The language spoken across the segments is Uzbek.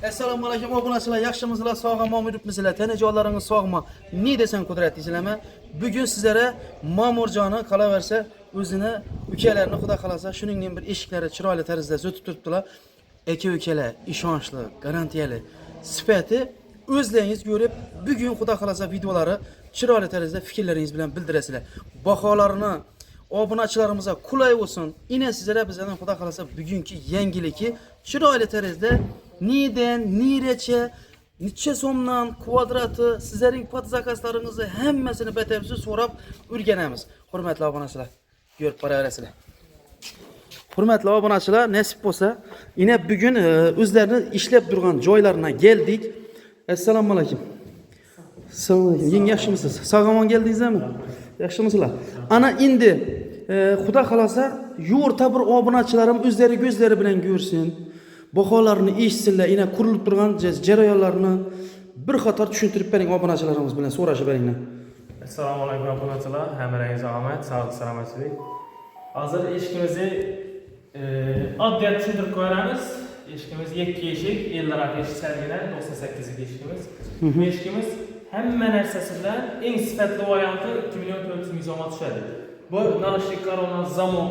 Assalomu alaykum obunachilar, yaxshimisizlar, sog'ma yuribmisizlar? Tanajolarıngiz sog'ma. Ne desen kudret izleme. Bugün sizlere Ma'murjonni qolaversa o'zini ukalarini xudo xolasa shuningdek bir eshiklari chiroyli tarzda o'tib turibdilar. Aka ukalar ishonchli, garantiyali sifati o'zlaringiz ko'rib, bugun xudo xolasa videolari chiroyli tarzda fikrlaringiz bilan bildirasizlar. Baholarini obunachilarimizga qulay bo'lsin. Ina sizlar bizdan xudo xolasa bugungi yangiligi chiroyli tarzda neden, nereçe, neçe so'mdan kvadrati, sizlerin pat zakazlarınızı hemmesini batafsil so'rab o'rganamiz. Hurmatli obunachilar, ko'rib boraverasizlar. Hurmatli obunachilar, nasib bo'lsa, ina bugun o'zlarini ishlab turgan joylarına geldik. Assalomu alaykum. Assalomu alaykum. Yeng yaxshimisiz? Sog'omon keldingizmi? Yaxshimisizlar? Ana endi xudo xolasa yo'rta bir obunachilarim o'zlari ko'zlari bilan ko'rsin. Baholarni eshitsinlar, ina qurilib turgan jarayonlarni bir qator tushuntirib bering obunachilarimiz bilan so'rashib beringlar. Assalomu alaykum obunachilar, hammalarga omad, sog'lik, salomatlik. Hozir eshikimizni oddiy tushuntirib qo'yamiz. Eshikimiz 2 eshik, 50 raq eshik sargina 98 lik eshikimiz. Bu eshikimiz hamma narsasi bilan eng sifatli varianti 2 million 400 ming so'mga tushadi. Bu nalishlik qarorlar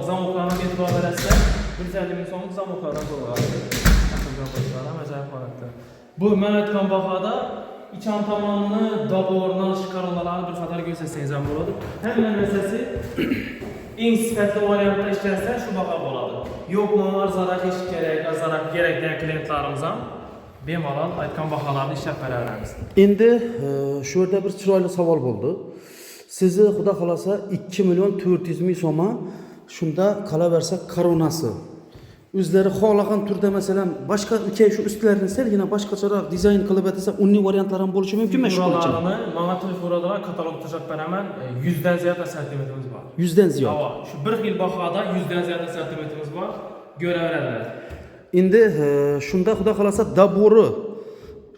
zamoklarni e'tibor berasizlar. 150 ming so'mlik zamoklardan bo'ladi. Bu manatkan bahada içan tamamını dabordan çıkarılaları bir kadar gösterseniz ham bo'ladi. Hamma narsasi eng sifatli variantda ishlansa shu baho bo'ladi. Yo'qmi, arzonroq ish kerak, arzonroq kerak degan klientlarimiz ham bemalol aytgan baholarni ishlab beraveramiz. Endi shu yerda bir chiroyli savol bo'ldi. Sizni xudo xolasa 2 million 400 ming so'mga shunda qolaversa koronasi o'zlari xohlagan turda masalan boshqa shu ustlarini salgina boshqacharoq dizayn qilib atsa, unli variantlar ham bo'lishi mumkinmi shu uchun? Menga telefonda katalog tuzab beraman. 100 dan ziyod assortimentimiz bor. 100 dan ziyod. Shu bir xil bahoda 100 dan ziyod assortimentimiz bor. Ko'raveradilar. Endi shunda xudo xolasa dabori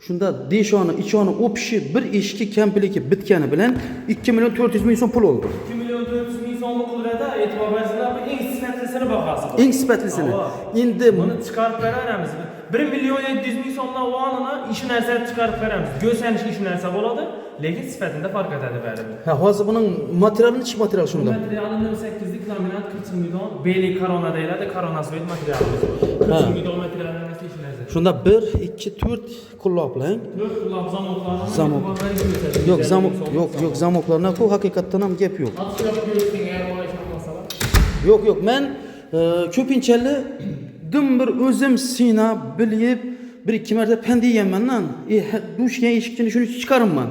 shunda deshoni, ichoni o'pishi bir eshikki komplekti bitgani bilan 2 million 400 ming so'm pul oldi. 2 million 400 ming so'm qiladi. E'tibor bersanglar, bu eng sifatlisini bahasi. Eng sifatlisini. Endi buni chiqarib beramiz. 1 million 700 ming so'mdan o'g'anini ishi narsa chiqarib beramiz. Go'sanish ish narsa bo'ladi, lekin sifatida farq etadi baribir. Ha, hozir buning materiali nechta material shunda? Materiali 8 lik laminat 40 million, beli korona deyiladi, koronasvoid materialimiz. 40 million materiallarni ish narsa. Shunda 1 2 4 qulloblang. 4 qulob zamoklarni. Yo'q, zamoklarni bu haqiqatdan ham gap yo'q. Yo'q, men ko'pinchalik dim bir o'zim sinab, bilib, bir ikki marta pandiyamandan, dushgan eshikchini shuni chiqarimman.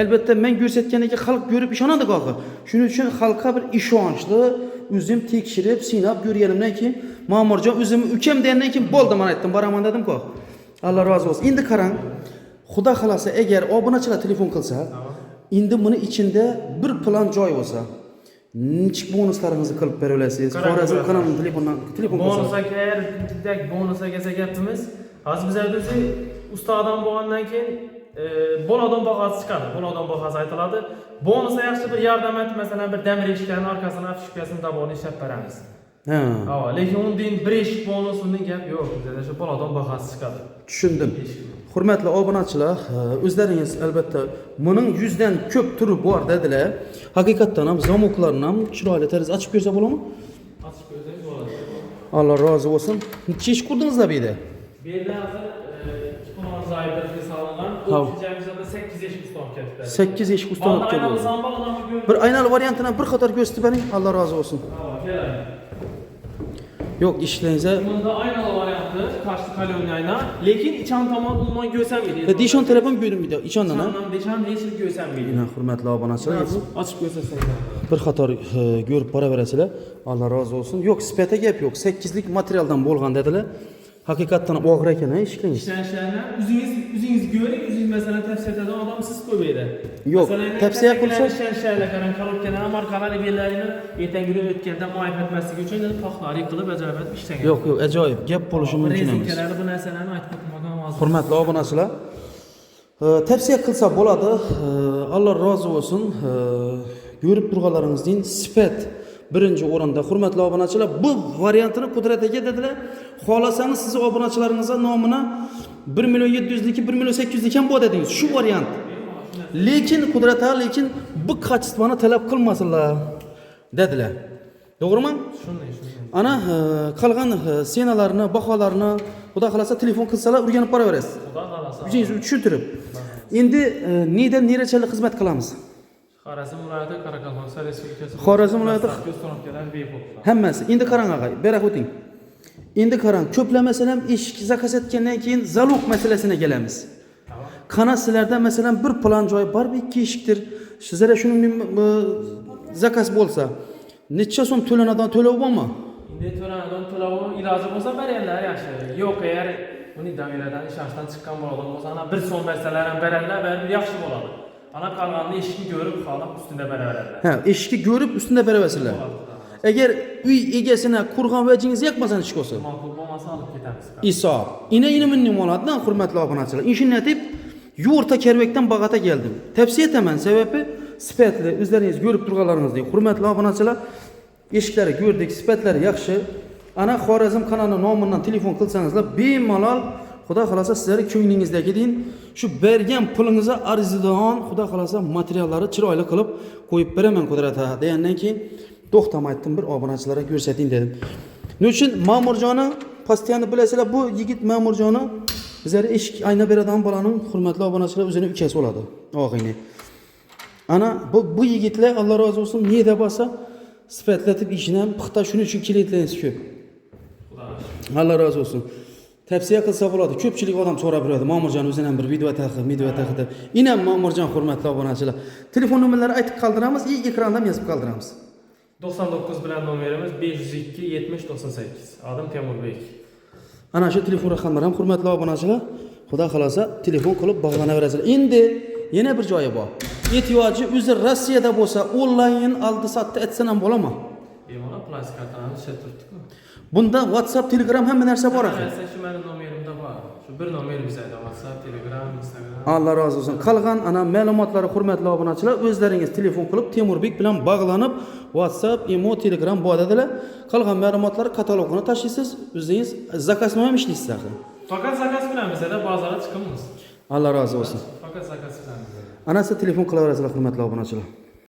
Albatta men ko'rsatganiga xalq ko'rib ishonadi qo'g'i. Shuning uchun xalqqa bir ishonchli, o'zim tekshirib, sinab ko'rganimdan keyin Ma'murjon o'zim ukam degandan keyin bo'ldi, men aytdim, boraman dedim qo'g'i. Alloh rozi bo'lsin. Endi qarang, xudo xolasa agar obunachilar telefon qilsa, endi buni ichida bir plan joy bo'lsa, nechik bonuslaringizni qilib bera olasiz? Xorazm kanalining telefon bonus aka, bonus aka gapimiz. Hozir biz o'zi ustadan bo'lgandan keyin bolodon bahasi chiqadi. Bolodon bahasi aytiladi. Bonusga yaxshi bir yordam et, masalan, bir damir eshiklarning orqasini afishkasini daborni ishlab beramiz. Ha, lekin undan bir eshik bonus undan gap yo'q. Bizda shu bolodon bahasi chiqadi. Tushundim. Hurmatli obunachilar, o'zlaringiz albatta buning 100 dan ko'p turi bor dedilar. Haqiqatdan ham zamoklarni ham chiroyli tarzda ochib ko'rsa bo'ladimi? Ochib ko'rsangiz bo'ladi. Alloh rozi bo'lsin. Necha ish qurdingizlar bu yerda? Bu yerda hozir 2 xonali zaydda salonlar, o'tijamizda 8 eshik ustoq ketdi. 8 eshik ustoq ketdi. Bir aynali variantini bir qator ko'rsatib bering. Alloh rozi bo'lsin. Yo'q, ishlaringizlar. Bunda aynalı variantı, karşı kalyonlu ayna. Lekin içan tamam umuman göstermeydi. Deshon taraf ham ko'rdim video. Ichondan ha? Deshon yeşil göstermeydi. Ina hurmatli obunachilar, açıp göstersanglar. bir qator ko'rib boraverasizlar. Alloh rozi bo'lsin. Yo'q, sifati gap yo'q. 8 lik materialdan bo'lgan dedilar. Haqiqatdan og'ir ekan ishlangiz. İşlashlarni o'zingiz ko'ring, o'zingiz masalan tavsiya etadigan odam siz ko'paydi. Yo'q, tavsiya qilsa ishlanishlarga qarang, korobkalar, markalar bellarni ertangi kun o'tganda muayyan etmasligi uchun paxtalik qilib bajarib ishlagan. Yo'q, ajoyib. Gap bo'lishi mumkin emas. Rezinkalar bu narsalarni aytib o'tmagan hozir. Hurmatli obunachilar, tavsiya qilsa bo'ladi. Alloh rozi bo'lsin. Ko'rib turganlaringizning sifat birinchi o'rinda. Hurmatli obunachilar, bu variantini Qudrat aka dedilar. Xolasangiz siz obunachilaringizga nomini 1 milyon 700'deki 1 milyon 800'deki ham bu dediniz. Şu variant. Lekin Kudret ağa, lekin bu kaçısını talep kılmasınlar dediler. Doğru mu? Shunday. Ana kalgan senalarını, bahalarını, Xudo xolasa telefon qilsalar o'rganib boraverasiz. Xudo xolasa. O'zingiz tushuntirib. Endi neyden nerechalik xizmat qilamiz? Xorazm viloyati Qoraqalpog'iston Respublikasi. Xorazm viloyati uстановkalar bepul. hammasi. Endi qarang ag'ay, berak o'ting. Endi qarang, ko'plar masalan eshik zakaz etgandan keyin zalog masalasine gelamiz. Tamam. Qana sizlarda masalan bir plan joy bor, bir ikki eshikdir. Sizlara shuning zakaz bo'lsa, necha so'm to'lanadigan to'lov bormi? Endi to'lanadigan to'lovi iloji bo'lsa berganlar yaxshi. Yo'q, agar uni davlatdan ishonchdan chiqqan bo'ladigan bo'lsa, ana 1 so'm bersalar ham beradilar, baribir yaxshi bo'ladi. Ana qolganini eshikni ko'rib, xohlab ustida beraveradilar. Ha, eshikni ko'rib ustida beraversinlar. Agar uy egasini qurg'on vajingiz yoqmasa ish bo'lsa, ma'qul bo'lmasa olib ketamiz. Isob. Ina minning oladidan hurmatli obunachilar. Ishni aytib, yo'rta Kerbekdan Bag'atga keldim. Tavsiya etaman, sababi sifatli, o'zlaringiz ko'rib turganlaringizdek. Hurmatli obunachilar, eshiklari ko'rdik, sifatlari yaxshi. Ana Xorazm kanali nomidan telefon qilsangizlar, bemalol Xudo xolasa sizlarning ko'nglingizdagi deyin, shu bergan pulingizga arzidan Xudo xolasa materiallari chiroyli qilib qo'yib beraman Qudrat aka degandan keyin to'xtamaydim, bir obunachilarga ko'rsating dedim. Nima uchun Ma'murjonni postiyani bilasizlar, bu yigit Ma'murjonni bizlar eshik ayna beradigan bolaning hurmatli obunachilar o'zini ukasi bo'ladi, og'ayni. Ana bu yigitlar Alloh rozi bo'lsin, niyada bo'lsa sifatlatib ishini ham puxta shuning uchun klientlaringiz ko'p. Alloh rozi bo'lsin. Tavsiya qilsa bo'ladi. Ko'pchilik odam so'rab yuradi. Ma'murjon o'zini ham bir video taqib deb. Inam Ma'murjon hurmatli obunachilar. Telefon nomerlarini aytib qoldiramiz, ekranda ham yozib qoldiramiz. 99 bilan nomerimiz 502 70 98. Adım Temurbek. Ana shu telefon raqamlari ham hurmatli obunachilar, Xudo xolasa telefon qilib bog'lanaverasizlar. Endi yana bir joyi bor. Ehtiyoji o'zi Rossiyada bo'lsa, onlayn aldi-satdi etsan ham bo'ladimi? Bemalol plastik kartani ishlab turibdi-ku. Bunda WhatsApp, Telegram hamma narsa bor axir. Shu mening nomerimda bor. Shu bir nomer bizada WhatsApp, Telegram, Instagram. Alloh rozi bo'lsin. Qolgan ana ma'lumotlari hurmatli obunachilar o'zlaringiz telefon qilib Temurbek bilan bog'lanib WhatsApp, Imo, Telegram bo'ladilar. Qolgan ma'lumotlar katalogini tashlaysiz, o'zingiz zakaz ham ishlaysiz axir. Faqat zakaz bilan bizada bozorga chiqamiz. Alloh rozi bo'lsin. Faqat zakaz bilan. Ana siz telefon qilaverasizlar hurmatli obunachilar.